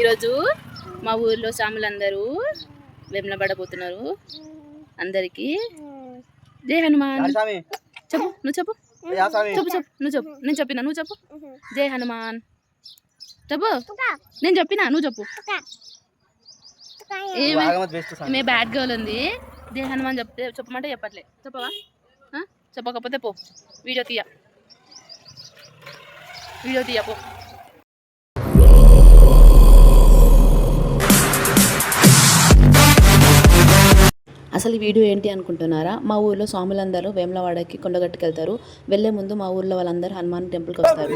ఈరోజు మా ఊర్లో సాములందరూ వెమ్లబడబోతున్నారు. అందరికి జై హనుమాన్ చెప్పు. నువ్వు చెప్పు చెప్పు చెప్పు నువ్వు చెప్పు. నేను చెప్పినా నువ్వు చెప్పు. జై హనుమాన్ చెప్పు. నేను చెప్పినా నువ్వు చెప్పు. మే బ్యాడ్ గర్ల్ ఉంది. జై హనుమాన్ చెప్పమంటే చెప్పట్లే. చెప్పవా? చెప్పకపోతే పో. వీడియో తీయ పో. అసలు ఈ వీడియో ఏంటి అనుకుంటున్నారా? మా ఊర్లో స్వాములందరూ వేములవాడకి కొండగట్టుకు వెళ్తారు. వెళ్లే ముందు మా ఊర్లో వాళ్ళందరూ హనుమాన్ టెంపుల్కి వస్తారు.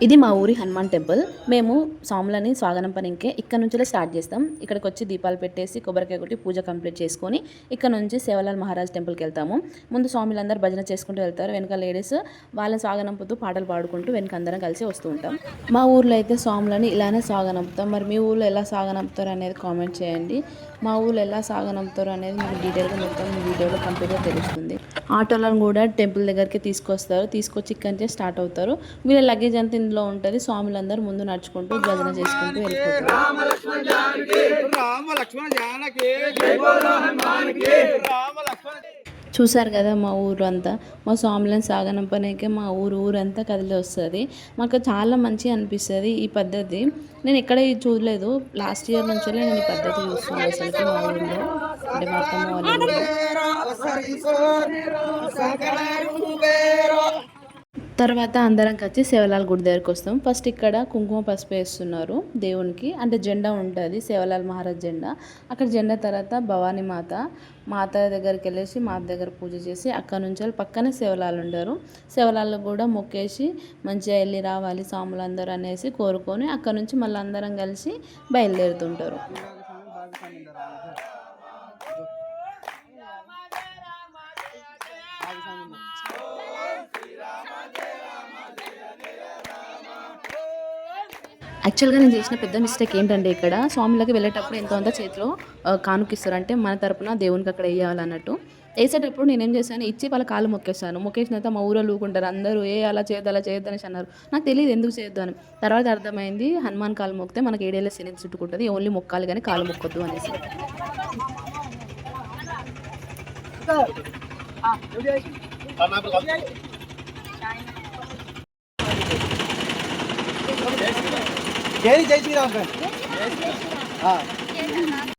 ఇది మా ఊరి హనుమాన్ టెంపుల్. మేము స్వాములని స్వాగనం పనికే ఇక్కడ నుంచే స్టార్ట్ చేస్తాం. ఇక్కడికి వచ్చి దీపాలు పెట్టేసి కొబ్బరికాయ కొట్టి పూజ కంప్లీట్ చేసుకొని ఇక్కడ నుంచి సేవలాల్ మహారాజ్ టెంపుల్కి వెళ్తాము. ముందు స్వాములందరూ భజన చేసుకుంటూ వెళ్తారు. వెనక లేడీస్ వాళ్ళని స్వాగనంపుతూ పాటలు పాడుకుంటూ వెనక అందరం కలిసి వస్తూ ఉంటాం. మా ఊర్లో అయితే స్వాములని ఇలానే సాగనంపుతాం. మరి మీ ఊర్లో ఎలా సాగనంపుతారు అనేది కామెంట్ చేయండి. మా ఊర్లో ఎలా సాగనంపుతారు అనేది మీకు డీటెయిల్గా మొత్తం మీ వీడియోలో కంప్లీట్గా తెలుస్తుంది. ఆటోలను కూడా టెంపుల్ దగ్గరికి తీసుకొస్తారు. తీసుకొచ్చి ఇక్కడి నుంచే స్టార్ట్ అవుతారు. వీళ్ళ లగేజ్ అంతా ఇందులో ఉంటుంది. స్వాములందరూ ముందు నడుచుకుంటూ భజన చేసుకుంటూ వెళ్ళిపోతారు. చూసారు కదా మా ఊరు అంతా. మా స్వాములను సాగనంపనీకే మా ఊరంతా కదిలి వస్తుంది. మాకు చాలా మంచిగా అనిపిస్తుంది ఈ పద్ధతి. నేను ఎక్కడ చూడలేదు. లాస్ట్ ఇయర్ నుంచి నేను ఈ పద్ధతి చూస్తున్నాను అసలు మా ఊళ్ళో. అంటే మా అత్తమ్మ వాళ్ళ ఊళ్ళో. తర్వాత అందరం కలిసి సేవలాల్ గుడి దగ్గరికి వస్తాం. ఫస్ట్ ఇక్కడ కుంకుమ పసుపు వేస్తున్నారు దేవునికి. అంటే జెండా ఉంటుంది, సేవలాల్ మహారాజ్ జెండా. అక్కడ జెండా తర్వాత భవానీ మాత దగ్గరికి వెళ్ళేసి మాత దగ్గర పూజ చేసి అక్కడ నుంచి పక్కనే సేవలాల్ ఉంటారు. సేవలాల్లో కూడా మొక్కేసి మంచిగా వెళ్ళి రావాలి స్వాములందరూ అనేసి కోరుకొని అక్కడ నుంచి మళ్ళీ అందరం కలిసి బయలుదేరుతుంటారు. యాక్చువల్గా నేను చేసిన పెద్ద మిస్టేక్ ఏంటంటే ఇక్కడ స్వాములకి వెళ్ళేటప్పుడు ఎంతో అంత చేతిలో కానుకిస్తారు. అంటే మన తరపున దేవునికి అక్కడ వేయాలన్నట్టు. వేసేటప్పుడు నేనేం చేశాను, ఇచ్చి వాళ్ళ కాళ్ళు మొక్కేస్తాను. మొక్కేసిన తర్వాత మా ఊళ్ళో ఊకుంటారు అందరూ, అలా చేయొద్దు అలా చేయొద్దు అనేసి అన్నారు. నాకు తెలియదు ఎందుకు చేయొద్దు అని. తర్వాత అర్థమైంది హనుమాన్ కాలు మొక్కితే మనకి 7 ఏళ్ళ శని చుట్టుకుంటుంది, ఓన్లీ మొక్కాలి కానీ కాలు మొక్కొద్దు అనేసి.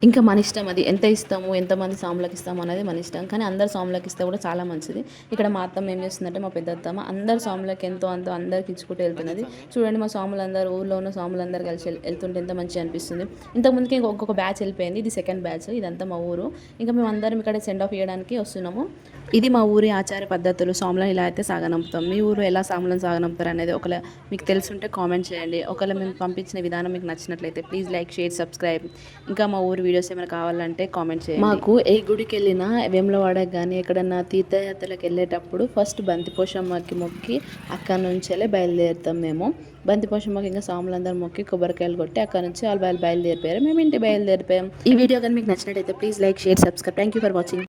ఇంకా మన ఇష్టం అది, ఎంత ఇస్తాము ఎంతమంది స్వాములకు ఇస్తాము అనేది మన ఇష్టం. కానీ అందరు స్వాములకు ఇస్తే కూడా చాలా మంచిది. ఇక్కడ మా అత్తమ్మ ఏం చేస్తుందంటే మా పెద్ద అత్తమ్మ అందరు స్వాములకు ఎంతో అంత అందరికి ఇచ్చుకుంటూ వెళ్తున్నది. చూడండి మా స్వాములందరూ ఊళ్ళో ఉన్న స్వాములందరూ కలిసి వెళ్తుంటే ఎంత మంచిగా అనిపిస్తుంది. ఇంతకుముందుకి ఇంకొక బ్యాచ్ వెళ్ళిపోయింది, ఇది సెకండ్ బ్యాచ్. ఇదంతా మా ఊరు. ఇంకా మేము అందరం ఇక్కడ సెండ్ ఆఫ్ ఇవ్వడానికి వస్తున్నాము. ఇది మా ఊరి ఆచార పద్ధతులు. స్వాములను ఇలా అయితే సాగనంపుతాం. మీ ఊరు ఎలా స్వాములను సాగనంపుతారు అనేది ఒకవేళ మీకు తెలుసుంటే కామెంట్ చేయండి. ఒకవేళ మేము పంపించిన విధానం మీకు నచ్చినట్లయితే ప్లీజ్ లైక్, షేర్, సబ్స్క్రైబ్. ఇంకా మా ఊరు వీడియోస్ ఏమైనా కావాలంటే కామెంట్ చేయండి. మాకు ఏ గుడికి వెళ్ళినా వేములవాడకి కానీ ఎక్కడన్నా తీర్థయాత్రలకు వెళ్ళేటప్పుడు ఫస్ట్ బంతిపోషమ్మకి మొక్కి అక్కడ నుంచెలే బయలుదేరుతాం మేము. బంతిపోషమ్మకి ఇంకా స్వాములందరూ మొక్కి కొబ్బరికాయలు కొట్టి అక్కడ నుంచి వాళ్ళు బయలుదేరిపోయారు. మేము ఇంటి బయలుదేరిపోయాం. ఈ వీడియో కానీ మీకు నచ్చినట్టయితే please like, share, subscribe. Thank you for watching.